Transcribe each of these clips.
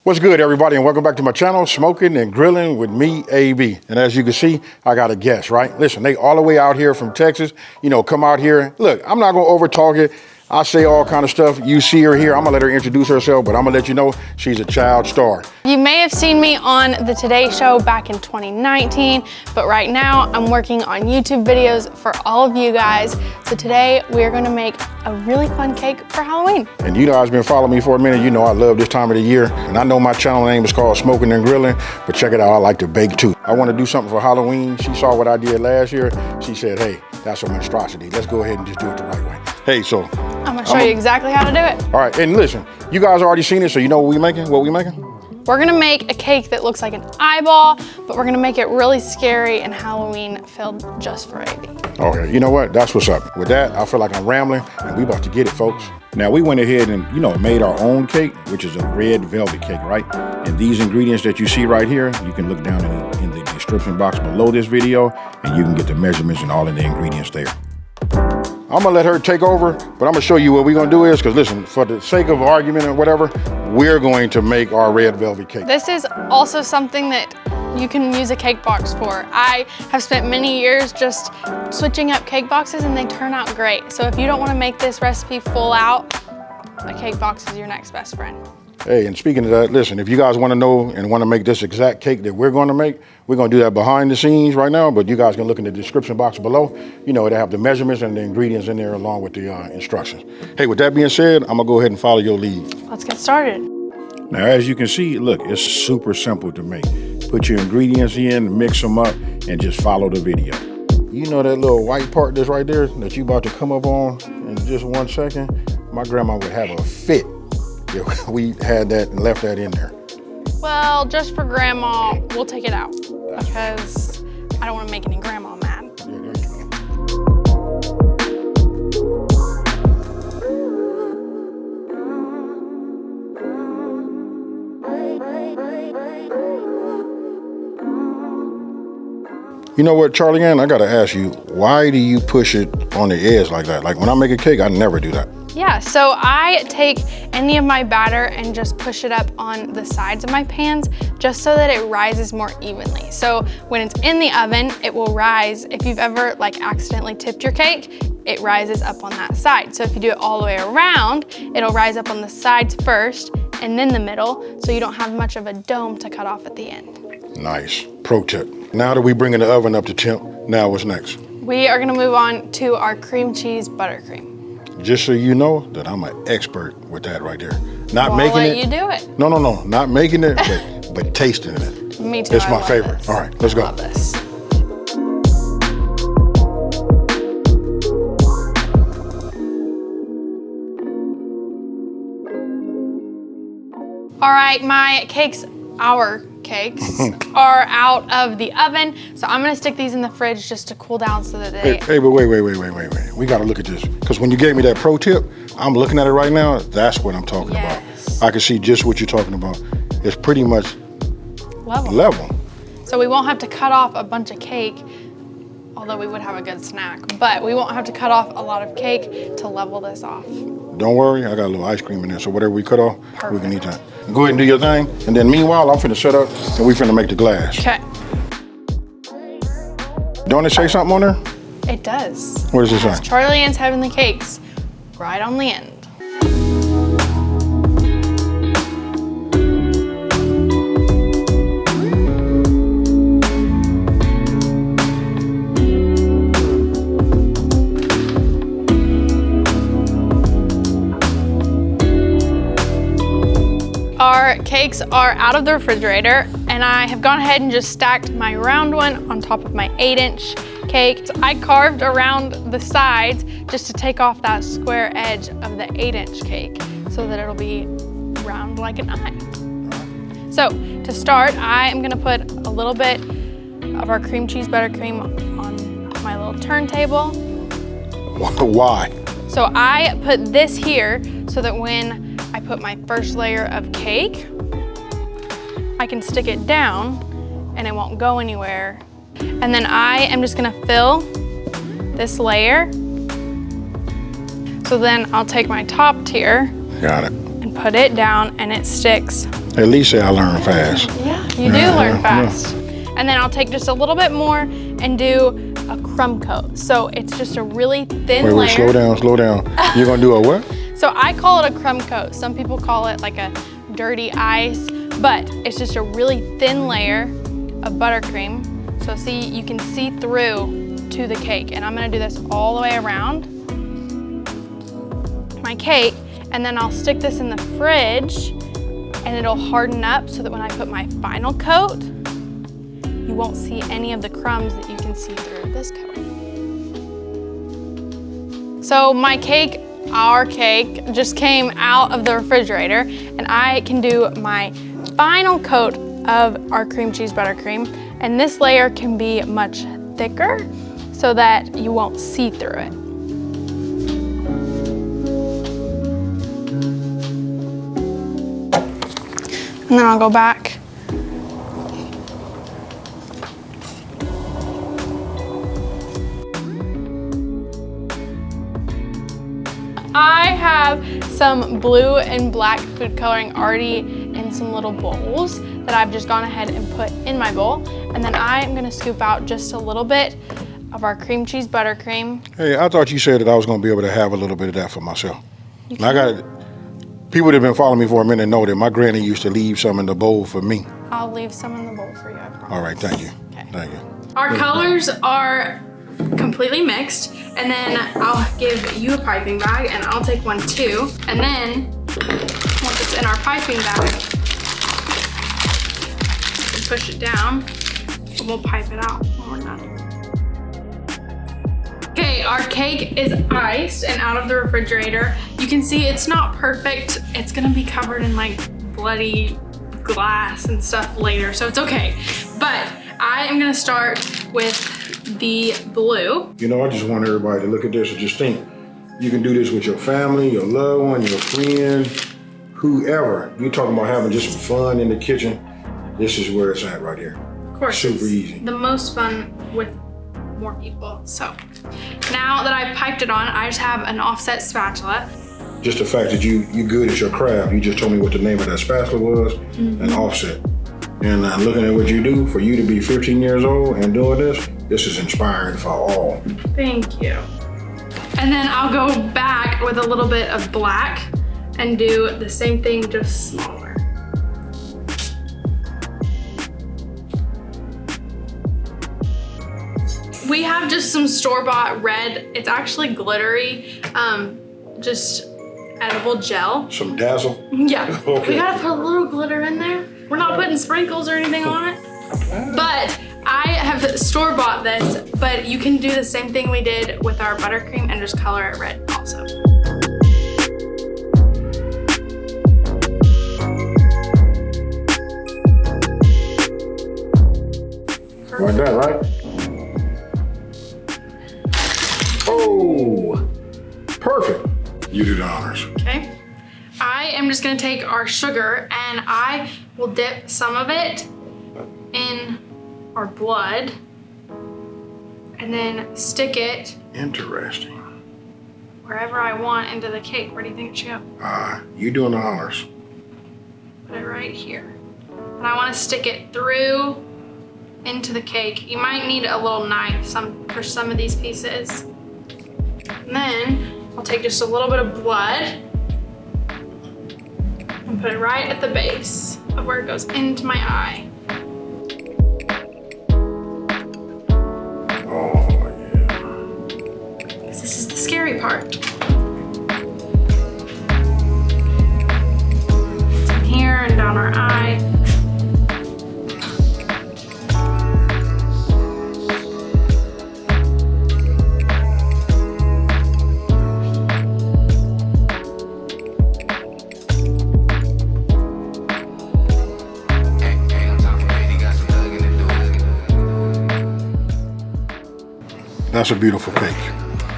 What's good, everybody, and welcome back to my channel, Smoking and Grilling with me, AB. And as you can see, I got a guest, right? Listen, they all the way out here from Texas, come out here. Look, I'm not gonna over talk it. I say all kind of stuff. You see her here. I'm gonna let her introduce herself, but I'm gonna let you know she's a child star. You may have seen me on the Today Show back in 2019, but right now I'm working on YouTube videos for all of you guys. So today we're gonna make a really fun cake for Halloween. And you guys been following me for a minute. You know I love this time of the year. And I know my channel name is called Smoking and Grilling, but check it out, I like to bake too. I wanna do something for Halloween. She saw what I did last year. She said, hey, that's a monstrosity. Let's go ahead and just do it the right way. Hey, so. I'm gonna show you exactly how to do it. All right, and listen, you guys already seen it, so you know what we making? We're gonna make a cake that looks like an eyeball, but we're gonna make it really scary and Halloween filled just for AB. Okay, you know what? That's what's up. With that, I feel like I'm rambling, and we about to get it, folks. Now, we went ahead and, made our own cake, which is a red velvet cake, right? And these ingredients that you see right here, you can look down in the description box below this video, and you can get the measurements and all of the ingredients there. I'm gonna let her take over, but I'm gonna show you what we're gonna do is, because listen, for the sake of argument or whatever, we're going to make our red velvet cake. This is also something that you can use a cake box for. I have spent many years just switching up cake boxes and they turn out great. So if you don't wanna make this recipe full out, a cake box is your next best friend. Hey, and speaking of that, listen, if you guys wanna know and wanna make this exact cake that we're gonna make, we're gonna do that behind the scenes right now, but you guys can look in the description box below. It'll have the measurements and the ingredients in there along with the instructions. Hey, with that being said, I'm gonna go ahead and follow your lead. Let's get started. Now, as you can see, look, it's super simple to make. Put your ingredients in, mix them up, and just follow the video. You know that little white part that's right there that you about to come up on in just 1 second? My grandma would have a fit if we had that and left that in there. Well, just for Grandma, we'll take it out because I don't want to make any Grandma mad. Yeah, there you go. You know what, Charlie Ann, I gotta ask you, why do you push it on the edge like that? Like when I make a cake, I never do that. Yeah, so I take any of my batter and just push it up on the sides of my pans just so that it rises more evenly. So when it's in the oven, it will rise. If you've ever accidentally tipped your cake, it rises up on that side. So if you do it all the way around, it'll rise up on the sides first and then the middle, so you don't have much of a dome to cut off at the end. Nice, pro tip. Now that we're bringing the oven up to temp, now what's next? We are gonna move on to our cream cheese buttercream. Just so you know that I'm an expert with that right there. Not making it. I'll let you do it. No, not making it, but tasting it. Me too. It's my favorite. This. All right, let's go. I love this. All right, our cakes are out of the oven. So I'm gonna stick these in the fridge just to cool down so that they... Hey, but wait. We gotta look at this. Because when you gave me that pro tip, I'm looking at it right now, that's what I'm talking about. I can see just what you're talking about. It's pretty much level. So we won't have to cut off a bunch of cake, although we would have a good snack, but we won't have to cut off a lot of cake to level this off. Don't worry, I got a little ice cream in there, so whatever we cut off, we can eat that. Go ahead and do your thing, and then meanwhile, I'm finna set up, and we finna make the glass. Okay. Don't it say something on there? It does. What does it say? Charlie Ann's Heavenly Cakes, right on the end. Our cakes are out of the refrigerator, and I have gone ahead and just stacked my round one on top of my 8-inch cake. So I carved around the sides just to take off that square edge of the 8-inch cake so that it'll be round like an eye. So to start, I am gonna put a little bit of our cream cheese buttercream on my little turntable. Why? So I put this here so that when I put my first layer of cake, I can stick it down and it won't go anywhere. And then I am just gonna fill this layer. So then I'll take my top tier Got it. and put it down and it sticks. At least say I learn fast. Yeah, you do learn fast. And then I'll take just a little bit more and do a crumb coat. So it's just a really thin layer. Wait, slow down. You're gonna do a what? So I call it a crumb coat. Some people call it like a dirty ice, but it's just a really thin layer of buttercream. So see, you can see through to the cake. And I'm gonna do this all the way around my cake. And then I'll stick this in the fridge and it'll harden up so that when I put my final coat, you won't see any of the crumbs that you can see through this coat. So my cake, our cake, just came out of the refrigerator and I can do my final coat of our cream cheese buttercream. And this layer can be much thicker so that you won't see through it. And then I'll go back. I have some blue and black food coloring already in some little bowls that I've just gone ahead and put in my bowl. And then I am gonna scoop out just a little bit of our cream cheese buttercream. Hey, I thought you said that I was gonna be able to have a little bit of that for myself. And I got it. People that have been following me for a minute know that my granny used to leave some in the bowl for me. I'll leave some in the bowl for you, I promise. All right, thank you. Okay. Thank you. Our colors are completely mixed, and then I'll give you a piping bag, and I'll take one too. And then, once it's in our piping bag, we'll push it down, and we'll pipe it out when we're done. Okay, our cake is iced and out of the refrigerator. You can see it's not perfect. It's gonna be covered in like bloody glass and stuff later, so it's okay. But I am gonna start with the blue. You know, I just want everybody to look at this and just think, you can do this with your family, your loved one, your friend, whoever. You're talking about having just some fun in the kitchen. This is where it's at right here. Of course, super easy. The most fun with more people. So now that I've piped it on, I just have an offset spatula. Just the fact that you good at your craft. You just told me what the name of that spatula was, an offset. And looking at what you do, for you to be 15 years old and doing this is inspiring for all. Thank you. And then I'll go back with a little bit of black and do the same thing, just smaller. We have just some store-bought red. It's actually glittery, just edible gel. Some Dazzle? Yeah. Okay. We gotta put a little glitter in there. We're not putting sprinkles or anything on it. But I have store-bought this, but you can do the same thing we did with our buttercream and just color it red also. Like that, right? Oh, perfect. You do the honors. Okay. I am just gonna take our sugar and I will dip some of it in our blood and then stick it Interesting. wherever I want into the cake. Where do you think it should go? You doing the honors. Put it right here. And I wanna stick it through into the cake. You might need a little knife for some of these pieces. And then I'll take just a little bit of blood and put it right at the base of where it goes into my eye. Oh, yeah. This is the scary part. It's in here and down our eye. That's a beautiful cake.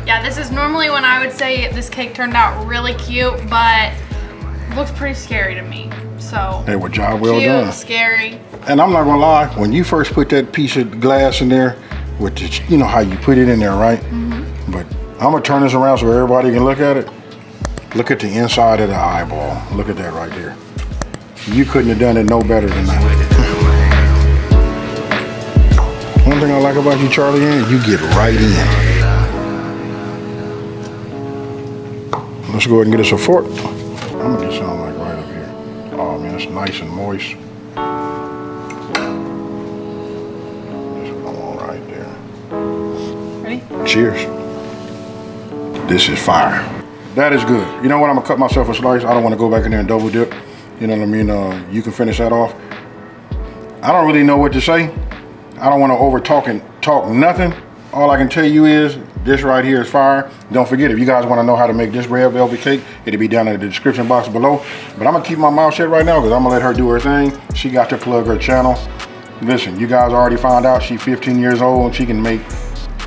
Yeah, this is normally when I would say this cake turned out really cute, but it looks pretty scary to me. So, Hey, well, job well cute, done. scary. And I'm not gonna lie, when you first put that piece of glass in there, with the, you know how you put it in there, right? But I'm gonna turn this around so everybody can look at it. Look at the inside of the eyeball. Look at that right there. You couldn't have done it no better than that. One thing I like about you, Charlie Ann, you get right in. Let's go ahead and get us a fork. I'm gonna get something like right up here. Oh man, it's nice and moist. That's what I want right there. Ready? Cheers. This is fire. That is good. You know what? I'm gonna cut myself a slice. I don't want to go back in there and double dip. You know what I mean? You can finish that off. I don't really know what to say. I don't want to over talk nothing. All I can tell you is this right here is fire. Don't forget, if you guys want to know how to make this red velvet cake, it'll be down in the description box below. But I'm gonna keep my mouth shut right now because I'm gonna let her do her thing. She got to plug her channel. Listen, you guys already found out she's 15 years old and she can make.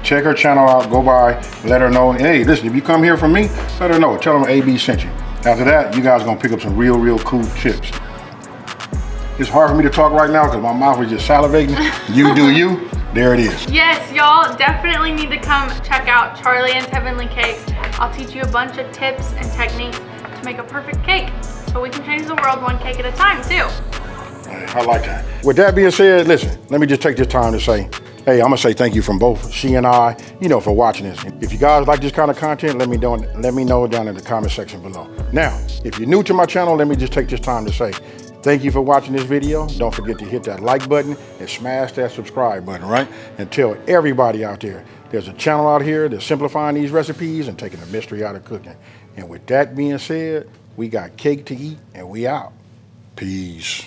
Check her channel out, go by, let her know. Hey, listen, if you come here from me, let her know. Tell them AB sent you. After that, you guys are gonna pick up some real cool tips. It's hard for me to talk right now because my mouth is just salivating. You do you, there it is. Yes, y'all definitely need to come check out Charlie Ann's Heavenly Cakes. I'll teach you a bunch of tips and techniques to make a perfect cake so we can change the world one cake at a time too. I like that. With that being said, listen, let me just take this time to say, hey, I'm gonna say thank you from both she and I, for watching this. If you guys like this kind of content, let me know down in the comment section below. Now, if you're new to my channel, let me just take this time to say, thank you for watching this video. Don't forget to hit that like button and smash that subscribe button, right? And tell everybody out there, there's a channel out here that's simplifying these recipes and taking the mystery out of cooking. And with that being said, we got cake to eat and we out. Peace.